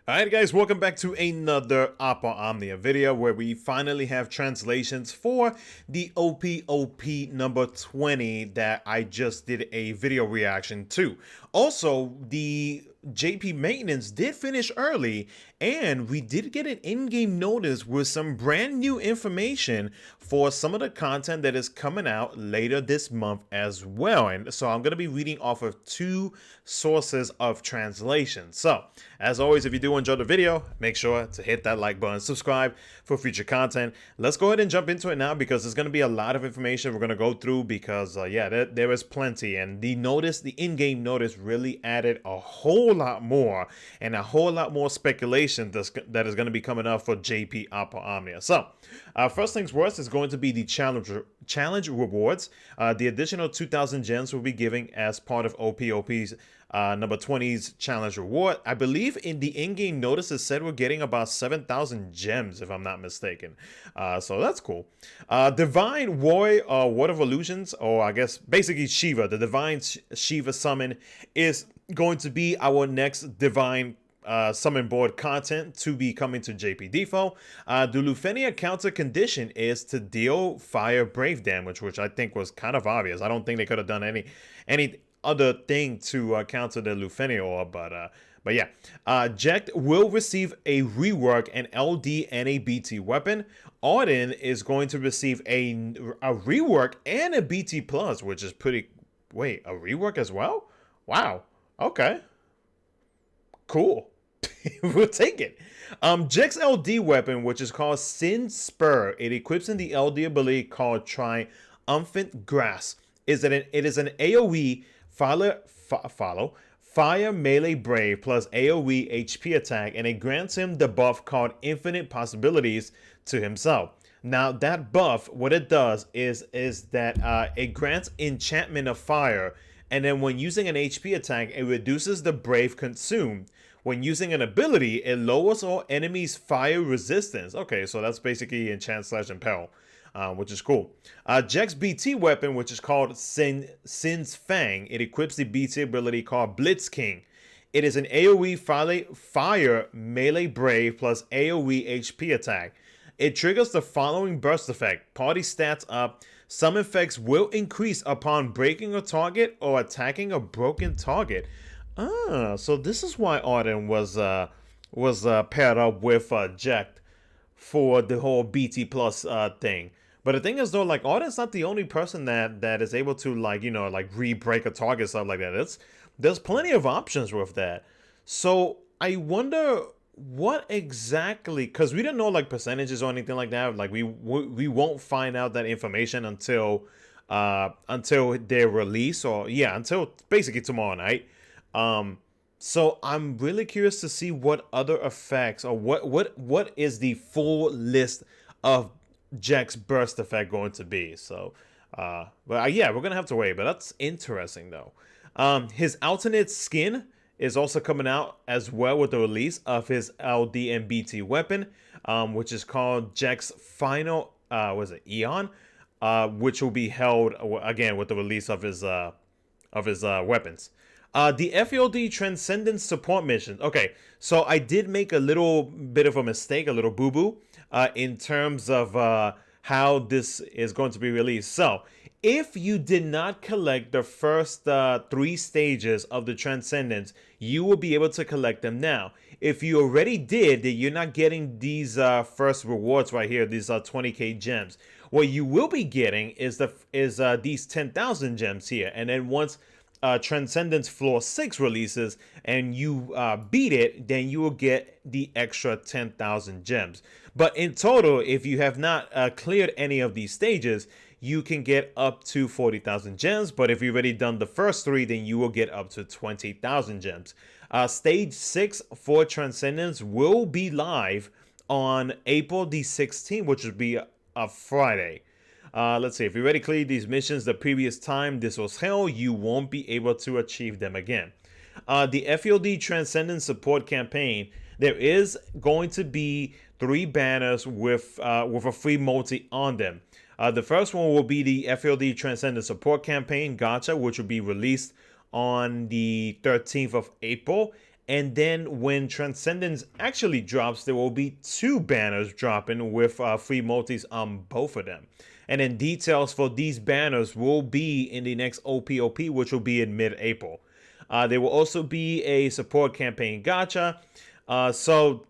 Alright guys, welcome back to another Ope Omnia video where we finally have translations for the Ope Ope number 20 that I just did a video reaction to. Also, the JP maintenance did finish early and we did get an in-game notice with some brand new information for some of the content that is coming out later this month as well. And so I'm going to be reading off of two sources of translation. So as always, if you do enjoy the video, make sure to hit that like button, subscribe for future content. Let's go ahead and jump into it now because there's going to be a lot of information we're going to go through because yeah, there is plenty, and the in-game notice really added a whole lot more and a whole lot more speculation that is going to be coming up for JP Ope Omnia. So first things first is going to be the challenge rewards. The additional 2,000 gems will be giving as part of Ope Ope's number 20's challenge reward. I believe in the in-game notice it said we're getting about 7,000 gems if I'm not mistaken. So that's cool. Divine Warrior Word of Illusions, or I guess basically Shiva, the Divine Shiva summon is going to be our next divine summon board content to be coming to JP Dffoo. The Lufenia counter condition is to deal fire brave damage, which I think was kind of obvious. I don't think they could have done any other thing to counter the Lufenia orb, but yeah. Jekt will receive a rework, an LD, and a BT weapon. Arden is going to receive a rework and a BT plus, which is pretty. Wait, a rework as well? Wow. Okay. Cool. We'll take it. Jekt's LD weapon, which is called Sin Spur, it equips in the LD ability called Triumphant Grasp. It is an AoE fire melee brave plus AoE HP attack, and it grants him the buff called Infinite Possibilities to himself. Now that buff, what it does is that it grants enchantment of fire, and then when using an HP attack, it reduces the brave consumed. When using an ability, it lowers all enemies' fire resistance. Okay, so that's basically enchant slash impel, which is cool. Jekt's BT weapon, which is called Sin's Fang, it equips the BT ability called Blitz King. It is an AoE fire melee brave plus AoE HP attack. It triggers the following burst effect. Party stats up. Some effects will increase upon breaking a target or attacking a broken target. So this is why Arden was paired up with Jekt for the whole BT plus thing. But the thing is though, like, Arden's not the only person that is able to, like, you know, like re-break a target, stuff like that. There's plenty of options with that. So I wonder what exactly, because we didn't know like percentages or anything like that. Like we won't find out that information until their release, or yeah, until basically tomorrow night. So I'm really curious to see what other effects, or what is the full list of Jekt's burst effect going to be. So but yeah, we're gonna have to wait, but that's interesting though. His alternate skin is also coming out as well with the release of his LD and BT weapon, which is called Jekt's final was it Eon, which will be held again with the release of his weapons. The FLD Transcendence support mission. Okay, so I did make a little bit of a mistake, a little boo-boo, in terms of how this is going to be released. So, if you did not collect the first 3 stages of the Transcendence, you will be able to collect them now. If you already did, then you're not getting these first rewards right here, these 20k gems. What you will be getting is these 10,000 gems here, and then once Transcendence Floor 6 releases and you beat it, then you will get the extra 10,000 gems. But in total, if you have not cleared any of these stages, you can get up to 40,000 gems. But if you've already done the first 3, then you will get up to 20,000 gems. Stage 6 for Transcendence will be live on April the 16th, which would be a Friday. Let's see, if you already cleared these missions the previous time this was held, you won't be able to achieve them again. The FLD Transcendence Support Campaign, there is going to be 3 banners with a free multi on them. The first one will be the FLD Transcendence Support Campaign Gacha, which will be released on the 13th of April. And then when Transcendence actually drops, there will be 2 banners dropping with free multis on both of them. And then details for these banners will be in the next Ope Ope, which will be in mid-April. There will also be a support campaign gacha. So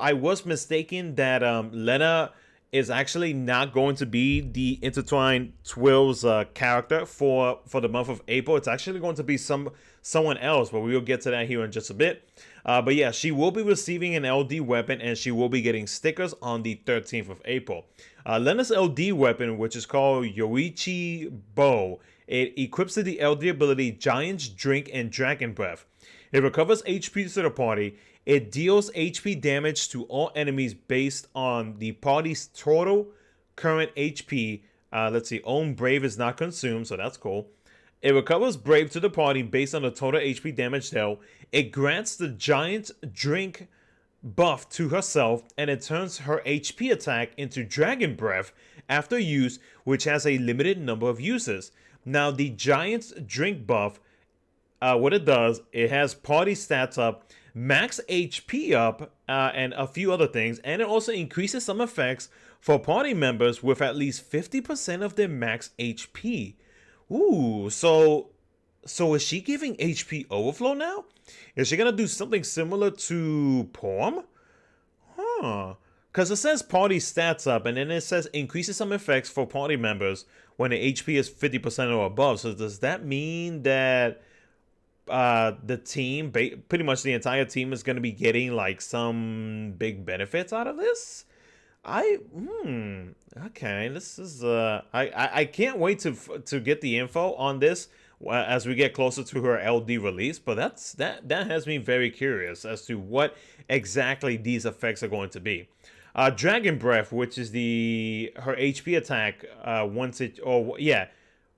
I was mistaken that Lena is actually not going to be the Intertwined Twills character for the month of April. It's actually going to be someone else, but we will get to that here in just a bit. But yeah, she will be receiving an LD weapon, and she will be getting stickers on the 13th of April. Lena's LD weapon, which is called Yoichi Bow, it equips to the LD ability Giant's Drink and Dragon Breath. It recovers HP to the party. It deals HP damage to all enemies based on the party's total current HP. Let's see, Own Brave is not consumed, so that's cool. It recovers Brave to the party based on the total HP damage dealt. It grants the Giant Drink buff to herself, and it turns her HP attack into Dragon Breath after use, which has a limited number of uses. Now, the Giant's Drink buff, what it does, it has party stats up, max HP up, and a few other things, and it also increases some effects for party members with at least 50% of their max HP. Ooh, so is she giving HP overflow now? Is she gonna do something similar to Porm? Huh. Because it says party stats up, and then it says increases some effects for party members when the HP is 50% or above. So does that mean that the team, pretty much the entire team, is going to be getting like some big benefits out of this? Okay, this is I can't wait to get the info on this as we get closer to her LD release, but that has me very curious as to what exactly these effects are going to be. Dragon Breath, which is her HP attack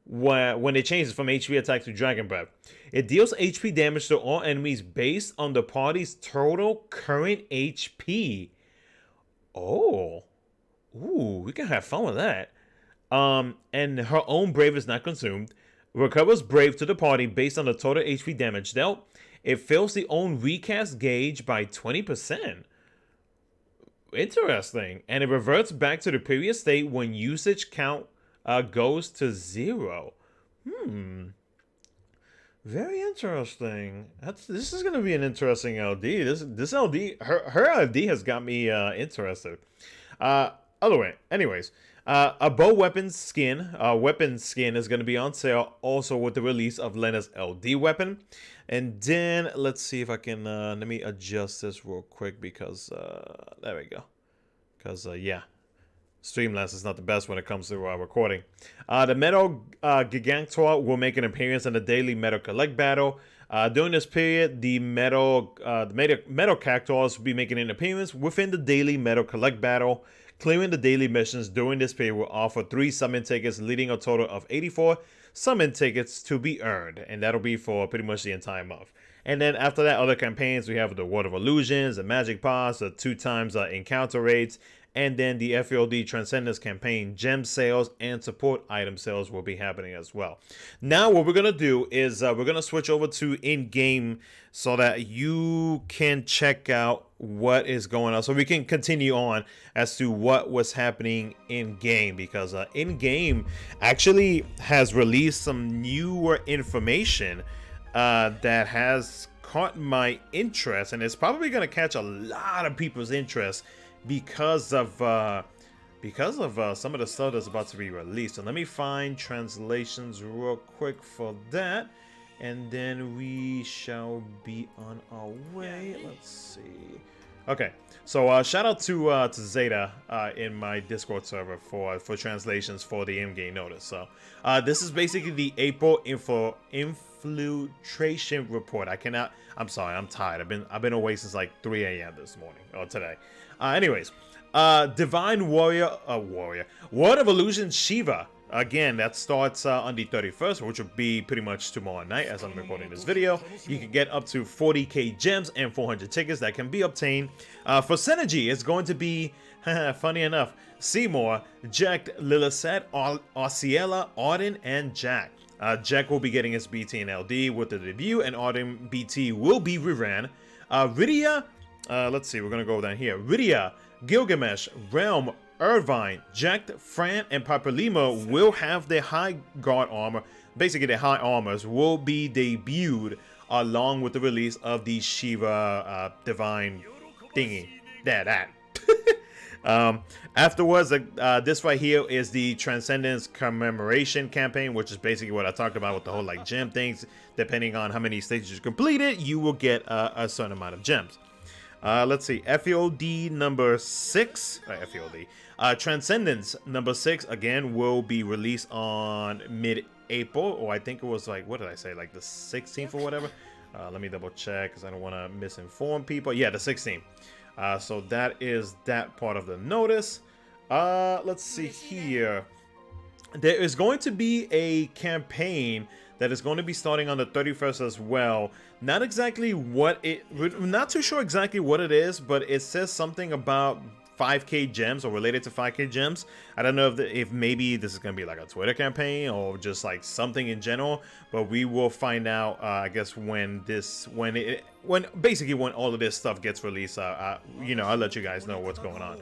when it changes from HP attack to Dragon Breath. It deals HP damage to all enemies based on the party's total current HP. Oh. Ooh, we can have fun with that. And her own Brave is not consumed. Recovers Brave to the party based on the total HP damage dealt. It fills the own recast gauge by 20%. Interesting. And it reverts back to the previous state when usage count goes to 0. Very interesting. This is going to be an interesting LD. This LD, her LD has got me interested. Anyways, a bow weapon skin is going to be on sale also with the release of Lena's LD weapon. And then let's see if I can let me adjust this real quick because there we go. Because Streamlabs is not the best when it comes to recording. The Metal Gigantor will make an appearance in the daily Metal Collect battle. During this period, the Metal Cactuars will be making an appearance within the daily Metal Collect battle. Clearing the daily missions during this period will offer 3 summon tickets, leading a total of 84 summon tickets to be earned, and that'll be for pretty much the entire month. And then after that, other campaigns, we have the World of Illusions, the Magic Pass, the 2 times encounter raids, and then the FLD Transcendence campaign, gem sales, and support item sales will be happening as well. Now, what we're going to do is we're going to switch over to in-game so that you can check out what is going on. So we can continue on as to what was happening in-game, because in-game actually has released some newer information that has caught my interest, and it's probably going to catch a lot of people's interest because of some of the stuff that's about to be released. So let me find translations real quick for that, and then we shall be on our way. Let's see. Okay, so shout out to Zeta in my Discord server for translations for the in-game notice. So this is basically the April infiltration report. I'm sorry, I'm tired. I've been awake since like 3 a.m. this morning or today. Anyways, Divine Warrior, World of Illusion Shiva. Again, that starts on the 31st, which will be pretty much tomorrow night as I'm recording this video. You can get up to 40k gems and 400 tickets that can be obtained. For Synergy, it's going to be, funny enough, Seymour, Jack, Lilithset, Arciela, Arden, and Jack. Jack will be getting his BT and LD with the debut, and Autumn BT will be reran. Rydia, let's see, we're gonna go down here. Rydia, Gilgamesh, Realm, Irvine, Jack, Fran, and Papalymo will have their high guard armor. Basically, their high armors will be debuted along with the release of the Shiva Divine thingy. That. Afterwards, this right here is the Transcendence Commemoration campaign, which is basically what I talked about with the whole like gem things. Depending on how many stages you completed, you will get a certain amount of gems. Let's see, FEOD number 6, Transcendence number 6 again will be released on mid-April, or I think it was like, what did I say, like the 16th or whatever. Let me double check because I don't want to misinform people. Yeah, the 16th. So that is that part of the notice. Let's see here. There is going to be a campaign that is going to be starting on the 31st as well. Not exactly what it, not too sure exactly what it is, but it says something about 5k gems or related to 5k gems. I don't know if maybe this is gonna be like a Twitter campaign or just like something in general, but we will find out I guess when basically when all of this stuff gets released. You know, I'll let you guys know what's going on.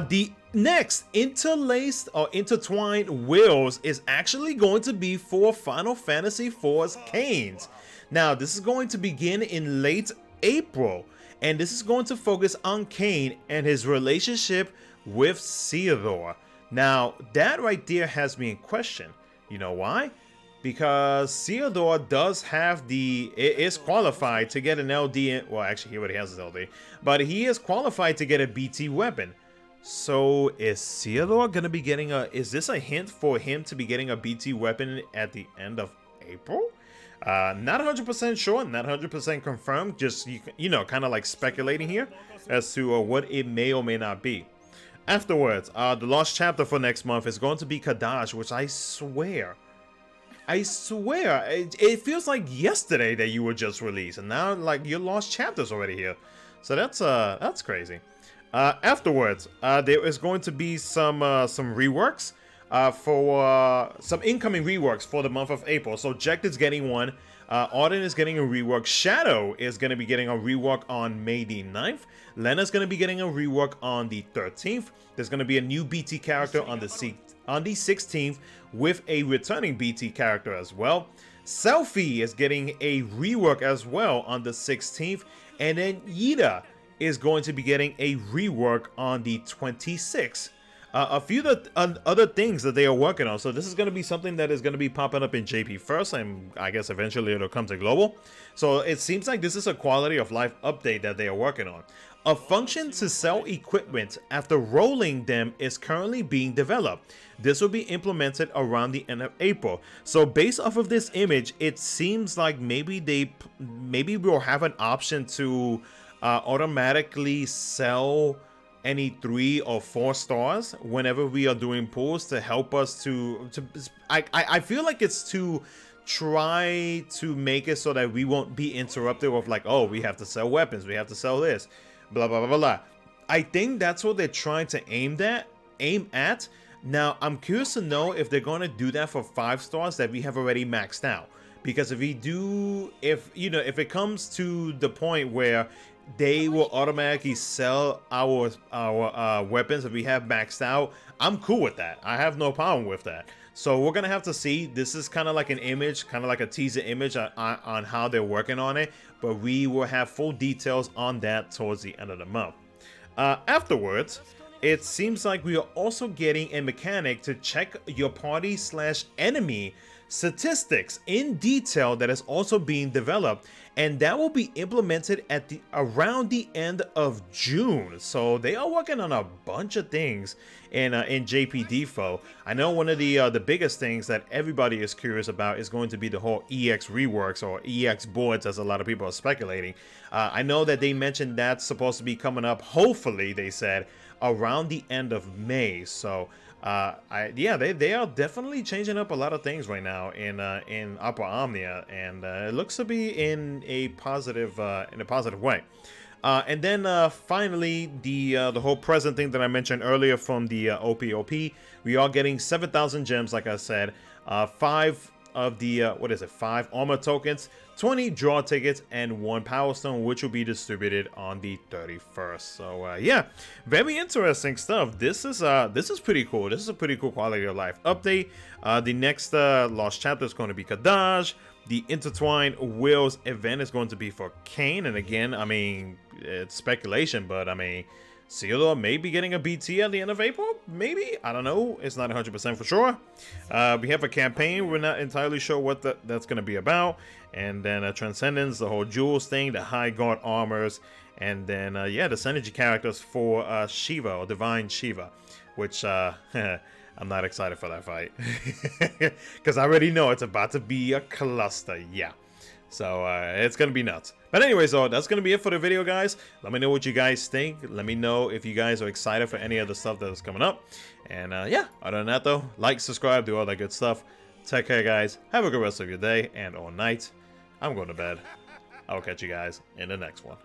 The next interlaced or intertwined wheels is actually going to be for Final Fantasy IV's Canes. Now this is going to begin in late April, and this is going to focus on Cain and his relationship with Theodore. Now, that right there has me in question. You know why? Because Theodore does have is qualified to get an LD. Well, actually, he already has his LD. But he is qualified to get a BT weapon. So, is Theodore going to be getting is this a hint for him to be getting a BT weapon at the end of April? Not 100% sure, not 100% confirmed, just, you know, kind of like speculating here as to what it may or may not be. Afterwards, the last chapter for next month is going to be Kadash, which I swear, it feels like yesterday that you were just released, and now like your last chapter's already here. So that's crazy. Afterwards, there is going to be some reworks. For some incoming reworks for the month of April. So Jack is getting one, Auden is getting a rework, Shadow is going to be getting a rework on May the 9th, Lena's going to be getting a rework on the 13th, there's going to be a new BT character on the 16th with a returning BT character as well. Selfie is getting a rework as well on the 16th, and then Yida is going to be getting a rework on the 26th. A few other things that they are working on. So this is going to be something that is going to be popping up in JP first, and I guess eventually it'll come to global. So it seems like this is a quality of life update that they are working on. A function to sell equipment after rolling them is currently being developed. This will be implemented around the end of April. So based off of this image, it seems like maybe we'll have an option to automatically sell any 3 or 4 stars whenever we are doing pulls to help us I feel like it's to try to make it so that we won't be interrupted with like, oh, we have to sell weapons, we have to sell this, blah blah blah blah. I think that's what they're trying to aim at. Now I'm curious to know if they're going to do that for 5 stars that we have already maxed out, because if it comes to the point where they will automatically sell our weapons if we have maxed out, I'm cool with that. I have no problem with that. So we're gonna have to see. This is kind of like an image, kind of like a teaser image on how they're working on it, but we will have full details on that towards the end of the month. Afterwards, it seems like we are also getting a mechanic to check your party/enemy statistics in detail that is also being developed, and that will be implemented at around the end of June. So they are working on a bunch of things in JP Dffoo. I know one of the biggest things that everybody is curious about is going to be the whole EX reworks, or EX boards, as a lot of people are speculating. I know that they mentioned that's supposed to be coming up, hopefully they said, around the end of May. So yeah, they are definitely changing up a lot of things right now in Ope Ope, and it looks to be in a positive way. And then finally, the whole present thing that I mentioned earlier from the Ope Ope, we are getting 7,000 gems, like I said, 5 of the, 5 armor tokens, 20 draw tickets, and 1 power stone, which will be distributed on the 31st. So yeah, very interesting stuff. This is pretty cool. This is a pretty cool quality of life update. The next lost chapter is going to be Kadaj. The Intertwined Wills event is going to be for Kane, and again, I mean, it's speculation, but I mean, Sealor may be getting a BT at the end of April, maybe? I don't know. It's not 100% for sure. We have a campaign. We're not entirely sure what that's going to be about. And then Transcendence, the whole Jewels thing, the High Guard armors, and then, yeah, the synergy characters for Shiva, or Divine Shiva, which, I'm not excited for that fight. Because I already know it's about to be a cluster, yeah. So, it's going to be nuts. But anyways, that's going to be it for the video, guys. Let me know what you guys think. Let me know if you guys are excited for any of the stuff that is coming up. And, yeah, other than that, though, like, subscribe, do all that good stuff. Take care, guys. Have a good rest of your day and or night. I'm going to bed. I'll catch you guys in the next one.